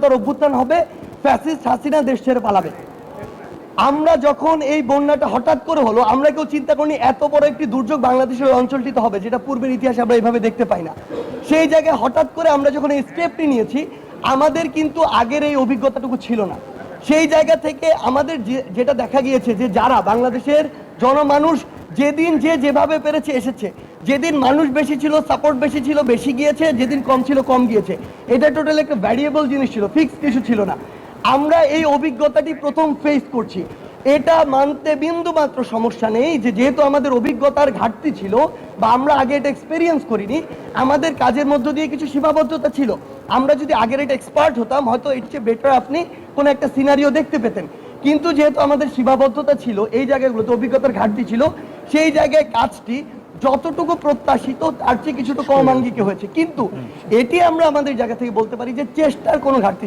অভ্যুত্থান হবে, ফ্যাসিস্ট হাসিনা দেশ ছেড়ে পালাবে। আমরা যখন এই বন্যাটা হঠাৎ করে হলো, আমরা কেউ চিন্তা করিনি এত বড় একটি দুর্যোগ বাংলাদেশের অঞ্চলটিতে হবে, যেটা পূর্বের ইতিহাসে আমরা এইভাবে দেখতে পাই না। সেই জায়গায় হঠাৎ করে আমরা যখন এই স্টেপটি নিয়েছি, আমাদের কিন্তু আগের এই অভিজ্ঞতাটুকু ছিল না। সেই জায়গা থেকে আমাদের যেটা দেখা গিয়েছে যে যারা বাংলাদেশের জনমানুষ যেদিন যেভাবে পেরেছে এসেছে, যেদিন মানুষ বেশি ছিল সাপোর্ট বেশি ছিল বেশি গিয়েছে, যেদিন কম ছিল কম গিয়েছে। এটা টোটাল একটা ভ্যারিয়েবল জিনিস ছিল, ফিক্সড কিছু ছিল না। আমরা এই অভিজ্ঞতাটি প্রথম ফেস করছি। এটা মানতে বিন্দু মাত্র সমস্যা নেই যে যেহেতু আমাদের অভিজ্ঞতার ঘাটতি ছিল বা আমরা আগে এটা এক্সপেরিয়েন্স করিনি, আমাদের কাজের মধ্য দিয়ে কিছু সীমাবদ্ধতা ছিল। আমরা যদি আগের এটা এক্সপার্ট হতাম, হয়তো এর চেয়ে বেটার আপনি কোনো একটা সিনারিও দেখতে পেতেন। কিন্তু যেহেতু আমাদের সীমাবদ্ধতা ছিল, এই জায়গাগুলোতে অভিজ্ঞতার ঘাটতি ছিল, সেই জায়গায় কাজটি যতটুকু প্রত্যাশিত তার চেয়ে কিছুটা কম আঙ্গিকে হয়েছে। কিন্তু এটি আমরা আমাদের জায়গা থেকে বলতে পারি যে চেষ্টার কোনো ঘাটতি